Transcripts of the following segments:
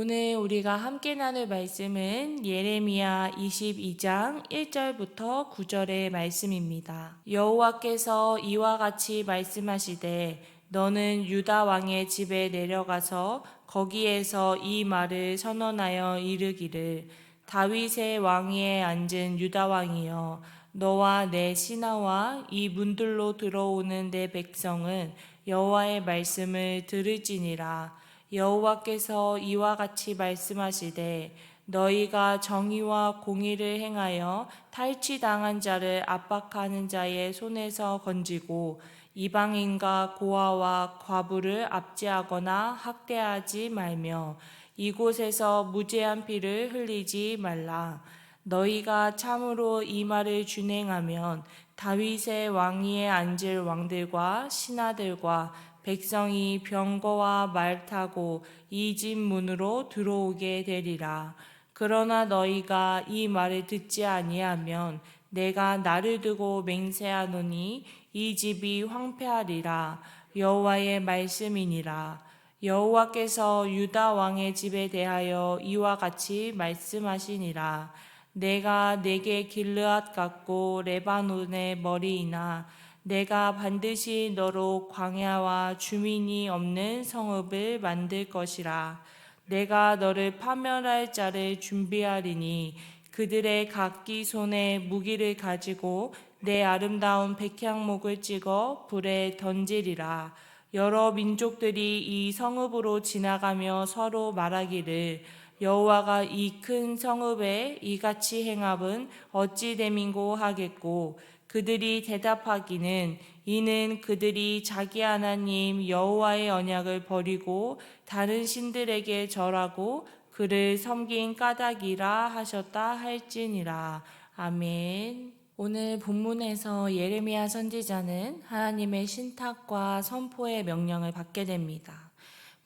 오늘 우리가 함께 나눌 말씀은 예레미야 22장 1절부터 9절의 말씀입니다. 여호와께서 이와 같이 말씀하시되 너는 유다 왕의 집에 내려가서 거기에서 이 말을 선언하여 이르기를 다윗의 왕위에 앉은 유다 왕이여 너와 내 신하와 이 문들로 들어오는 내 백성은 여호와의 말씀을 들을지니라. 여호와께서 이와 같이 말씀하시되 너희가 정의와 공의를 행하여 탈취당한 자를 압박하는 자의 손에서 건지고 이방인과 고아와 과부를 압제하거나 학대하지 말며 이곳에서 무죄한 피를 흘리지 말라. 너희가 참으로 이 말을 준행하면 다윗의 왕위에 앉을 왕들과 신하들과 백성이 병거와 말 타고 이 집 문으로 들어오게 되리라. 그러나 너희가 이 말을 듣지 아니하면 내가 나를 두고 맹세하노니 이 집이 황폐하리라. 여호와의 말씀이니라. 여호와께서 유다 왕의 집에 대하여 이와 같이 말씀하시니라. 내가 내게 길르앗 같고 레바논의 머리이나 내가 반드시 너로 광야와 주민이 없는 성읍을 만들 것이라. 내가 너를 파멸할 자를 준비하리니 그들의 각기 손에 무기를 가지고 내 아름다운 백향목을 찍어 불에 던지리라. 여러 민족들이 이 성읍으로 지나가며 서로 말하기를 여호와가 이 큰 성읍에 이같이 행함은 어찌 됨인고 하겠고 그들이 대답하기는 이는 그들이 자기 하나님 여호와의 언약을 버리고 다른 신들에게 절하고 그를 섬긴 까닭이라 하셨다 할지니라. 아멘. 오늘 본문에서 예레미야 선지자는 하나님의 신탁과 선포의 명령을 받게 됩니다.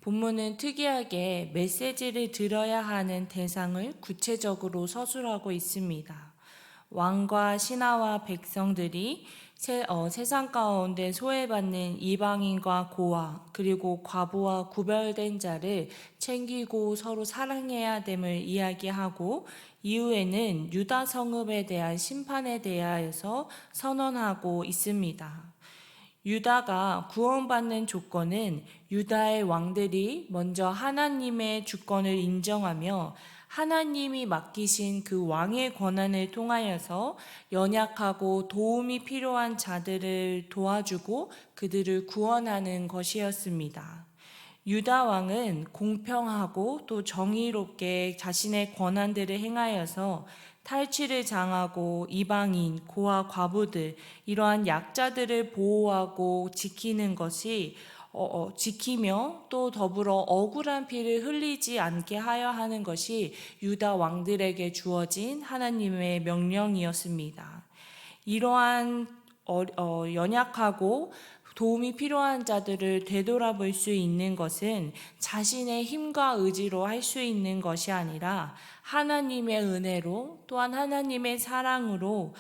본문은 특이하게 메시지를 들어야 하는 대상을 구체적으로 서술하고 있습니다. 왕과 신하와 백성들이 세상 가운데 소외받는 이방인과 고아 그리고 과부와 구별된 자를 챙기고 서로 사랑해야 됨을 이야기하고 이후에는 유다 성읍에 대한 심판에 대하여서 선언하고 있습니다. 유다가 구원받는 조건은 유다의 왕들이 먼저 하나님의 주권을 인정하며 하나님이 맡기신 그 왕의 권한을 통하여서 연약하고 도움이 필요한 자들을 도와주고 그들을 구원하는 것이었습니다. 유다 왕은 공평하고 또 정의롭게 자신의 권한들을 행하여서 탈취를 장하고 이방인, 고아, 과부들 이러한 약자들을 보호하고 지키는 것이 지키며 또 더불어 억울한 피를 흘리지 않게 하여 하는 것이 유다 왕들에게 주어진 하나님의 명령이었습니다. 이러한 연약하고 도움이 필요한 자들을 되돌아볼 수 있는 것은 자신의 힘과 의지로 할 수 있는 것이 아니라 하나님의 은혜로 또한 하나님의 사랑으로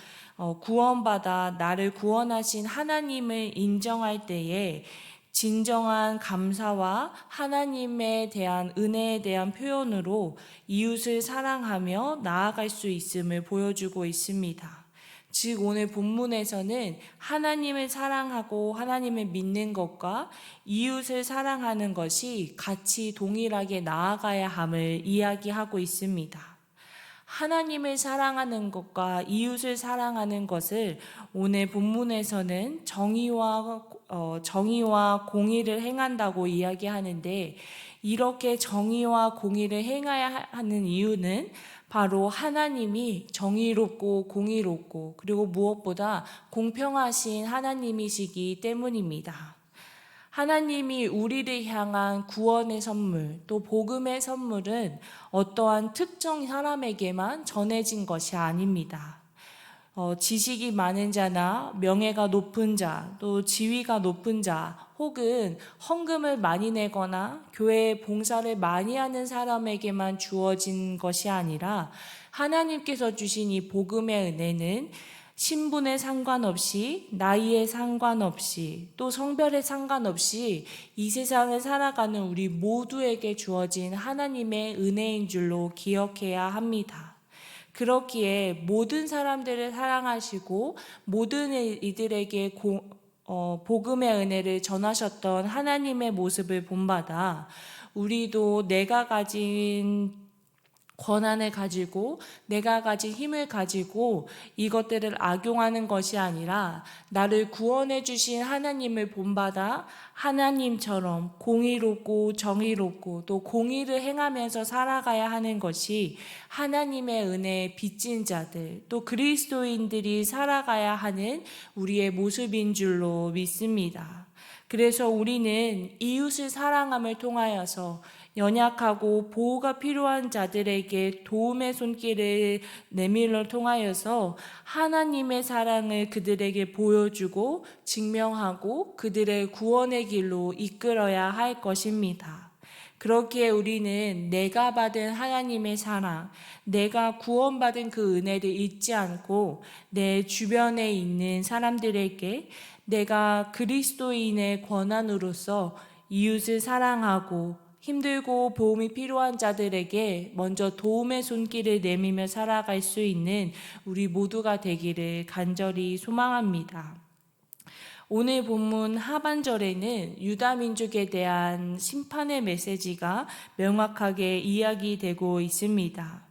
구원받아 나를 구원하신 하나님을 인정할 때에 진정한 감사와 하나님에 대한 은혜에 대한 표현으로 이웃을 사랑하며 나아갈 수 있음을 보여주고 있습니다. 즉 오늘 본문에서는 하나님을 사랑하고 하나님을 믿는 것과 이웃을 사랑하는 것이 같이 동일하게 나아가야 함을 이야기하고 있습니다. 하나님을 사랑하는 것과 이웃을 사랑하는 것을 오늘 본문에서는 정의와 공의를 행한다고 이야기하는데 이렇게 정의와 공의를 행해야 하는 이유는 바로 하나님이 정의롭고 공의롭고 그리고 무엇보다 공평하신 하나님이시기 때문입니다. 하나님이 우리를 향한 구원의 선물, 또 복음의 선물은 어떠한 특정 사람에게만 전해진 것이 아닙니다. 지식이 많은 자나 명예가 높은 자, 또 지위가 높은 자, 혹은 헌금을 많이 내거나 교회에 봉사를 많이 하는 사람에게만 주어진 것이 아니라 하나님께서 주신 이 복음의 은혜는 신분에 상관없이, 나이에 상관없이, 또 성별에 상관없이 이 세상을 살아가는 우리 모두에게 주어진 하나님의 은혜인 줄로 기억해야 합니다. 그렇기에 모든 사람들을 사랑하시고 모든 이들에게 복음의 은혜를 전하셨던 하나님의 모습을 본받아 우리도 내가 가진 권한을 가지고 내가 가진 힘을 가지고 이것들을 악용하는 것이 아니라 나를 구원해 주신 하나님을 본받아 하나님처럼 공의롭고 정의롭고 또 공의를 행하면서 살아가야 하는 것이 하나님의 은혜에 빚진 자들 또 그리스도인들이 살아가야 하는 우리의 모습인 줄로 믿습니다. 그래서 우리는 이웃을 사랑함을 통하여서 연약하고 보호가 필요한 자들에게 도움의 손길을 내밀러 통하여서 하나님의 사랑을 그들에게 보여주고 증명하고 그들의 구원의 길로 이끌어야 할 것입니다. 그렇기에 우리는 내가 받은 하나님의 사랑, 내가 구원받은 그 은혜를 잊지 않고 내 주변에 있는 사람들에게 내가 그리스도인의 권한으로서 이웃을 사랑하고 힘들고 도움이 필요한 자들에게 먼저 도움의 손길을 내밀며 살아갈 수 있는 우리 모두가 되기를 간절히 소망합니다. 오늘 본문 하반절에는 유다 민족에 대한 심판의 메시지가 명확하게 이야기되고 있습니다.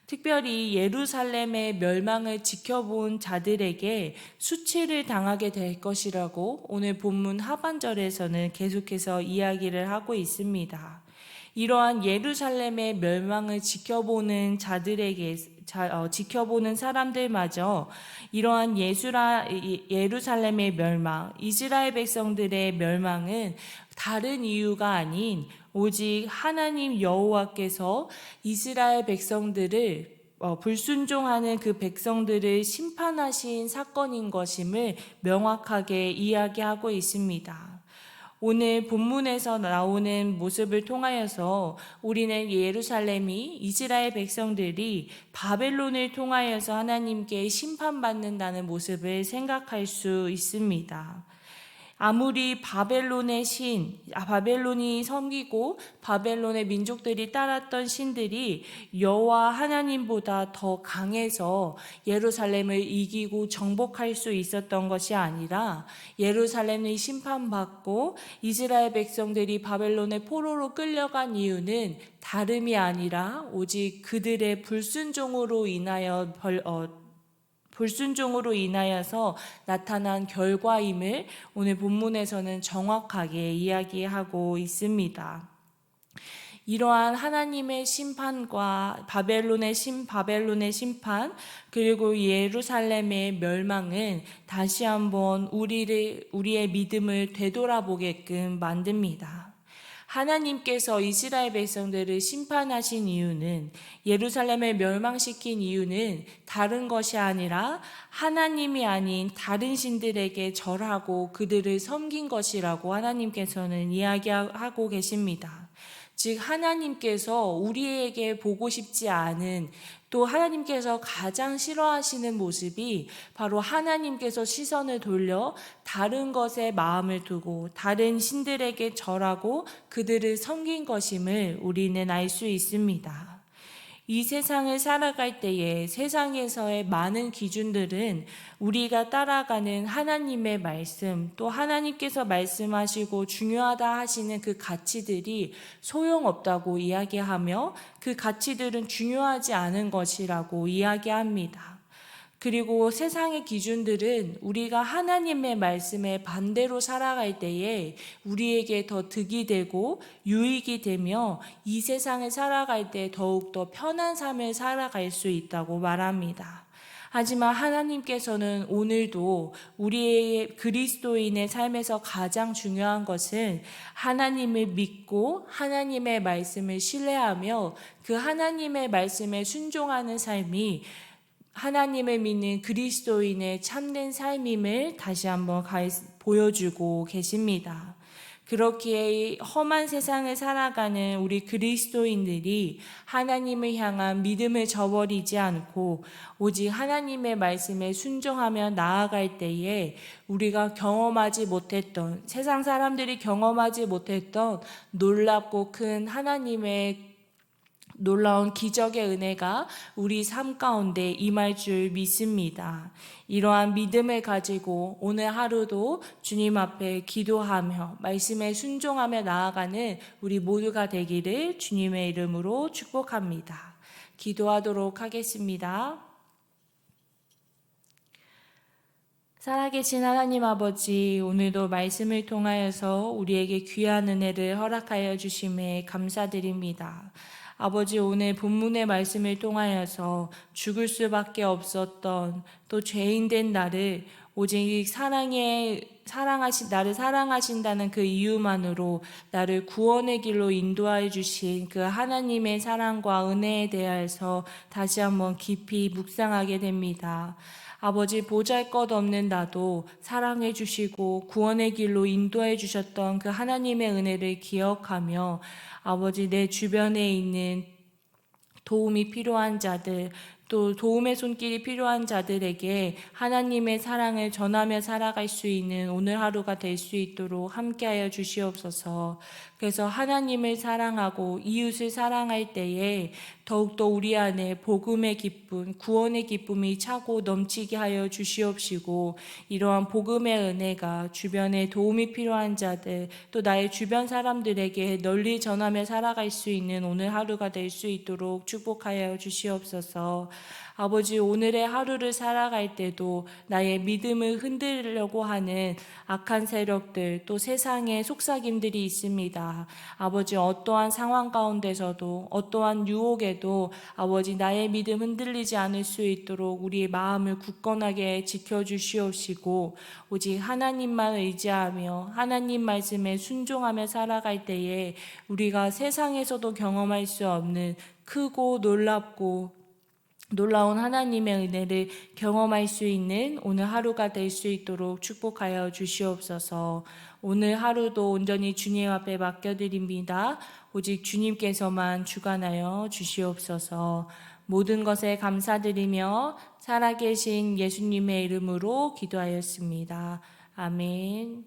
특별히 예루살렘의 멸망을 지켜본 자들에게 수치를 당하게 될 것이라고 오늘 본문 하반절에서는 계속해서 이야기를 하고 있습니다. 이러한 예루살렘의 멸망을 지켜보는 자들에게 지켜보는 사람들마저 이러한 예루살렘의 멸망, 이스라엘 백성들의 멸망은 다른 이유가 아닌 오직 하나님 여호와께서 이스라엘 백성들을 불순종하는 그 백성들을 심판하신 사건인 것임을 명확하게 이야기하고 있습니다. 오늘 본문에서 나오는 모습을 통하여서 우리는 예루살렘이 이스라엘 백성들이 바벨론을 통하여서 하나님께 심판받는다는 모습을 생각할 수 있습니다. 아무리 바벨론이 섬기고 바벨론의 민족들이 따랐던 신들이 여호와 하나님보다 더 강해서 예루살렘을 이기고 정복할 수 있었던 것이 아니라 예루살렘이 심판받고 이스라엘 백성들이 바벨론의 포로로 끌려간 이유는 다름이 아니라 오직 그들의 불순종으로 인하여서 나타난 결과임을 오늘 본문에서는 정확하게 이야기하고 있습니다. 이러한 하나님의 심판과 바벨론의 심판 그리고 예루살렘의 멸망은 다시 한번 우리의 믿음을 되돌아보게끔 만듭니다. 하나님께서 이스라엘 백성들을 심판하신 이유는 예루살렘을 멸망시킨 이유는 다른 것이 아니라 하나님이 아닌 다른 신들에게 절하고 그들을 섬긴 것이라고 하나님께서는 이야기하고 계십니다. 즉 하나님께서 우리에게 보고 싶지 않은 또 하나님께서 가장 싫어하시는 모습이 바로 하나님께서 시선을 돌려 다른 것에 마음을 두고 다른 신들에게 절하고 그들을 섬긴 것임을 우리는 알 수 있습니다. 이 세상을 살아갈 때에 세상에서의 많은 기준들은 우리가 따라가는 하나님의 말씀, 또 하나님께서 말씀하시고 중요하다 하시는 그 가치들이 소용없다고 이야기하며 그 가치들은 중요하지 않은 것이라고 이야기합니다. 그리고 세상의 기준들은 우리가 하나님의 말씀에 반대로 살아갈 때에 우리에게 더 득이 되고 유익이 되며 이 세상을 살아갈 때 더욱더 편한 삶을 살아갈 수 있다고 말합니다. 하지만 하나님께서는 오늘도 우리의 그리스도인의 삶에서 가장 중요한 것은 하나님을 믿고 하나님의 말씀을 신뢰하며 그 하나님의 말씀에 순종하는 삶이 하나님을 믿는 그리스도인의 참된 삶임을 다시 한번 보여주고 계십니다. 그렇기에 험한 세상을 살아가는 우리 그리스도인들이 하나님을 향한 믿음을 저버리지 않고 오직 하나님의 말씀에 순종하며 나아갈 때에 우리가 경험하지 못했던, 세상 사람들이 경험하지 못했던 놀랍고 큰 하나님의 놀라운 기적의 은혜가 우리 삶 가운데 임할 줄 믿습니다. 이러한 믿음을 가지고 오늘 하루도 주님 앞에 기도하며 말씀에 순종하며 나아가는 우리 모두가 되기를 주님의 이름으로 축복합니다. 기도하도록 하겠습니다. 살아계신 하나님 아버지, 오늘도 말씀을 통하여서 우리에게 귀한 은혜를 허락하여 주심에 감사드립니다. 아버지, 오늘 본문의 말씀을 통하여서 죽을 수밖에 없었던 또 죄인된 나를 오직 나를 사랑하신다는 그 이유만으로 나를 구원의 길로 인도하여 주신 그 하나님의 사랑과 은혜에 대해서 다시 한번 깊이 묵상하게 됩니다. 아버지, 보잘것없는 나도 사랑해 주시고 구원의 길로 인도해 주셨던 그 하나님의 은혜를 기억하며 아버지, 내 주변에 있는 도움이 필요한 자들, 또 도움의 손길이 필요한 자들에게 하나님의 사랑을 전하며 살아갈 수 있는 오늘 하루가 될 수 있도록 함께하여 주시옵소서. 그래서 하나님을 사랑하고 이웃을 사랑할 때에 더욱더 우리 안에 복음의 기쁨, 구원의 기쁨이 차고 넘치게 하여 주시옵시고, 이러한 복음의 은혜가 주변에 도움이 필요한 자들, 또 나의 주변 사람들에게 널리 전하며 살아갈 수 있는 오늘 하루가 될 수 있도록 축복하여 주시옵소서. 아버지, 오늘의 하루를 살아갈 때도 나의 믿음을 흔들려고 하는 악한 세력들, 또 세상의 속삭임들이 있습니다. 아버지, 어떠한 상황 가운데서도 어떠한 유혹에도 아버지, 나의 믿음 흔들리지 않을 수 있도록 우리의 마음을 굳건하게 지켜주시옵시고, 오직 하나님만 의지하며 하나님 말씀에 순종하며 살아갈 때에 우리가 세상에서도 경험할 수 없는 크고 놀라운 하나님의 은혜를 경험할 수 있는 오늘 하루가 될 수 있도록 축복하여 주시옵소서. 오늘 하루도 온전히 주님 앞에 맡겨드립니다. 오직 주님께서만 주관하여 주시옵소서. 모든 것에 감사드리며 살아계신 예수님의 이름으로 기도하였습니다. 아멘.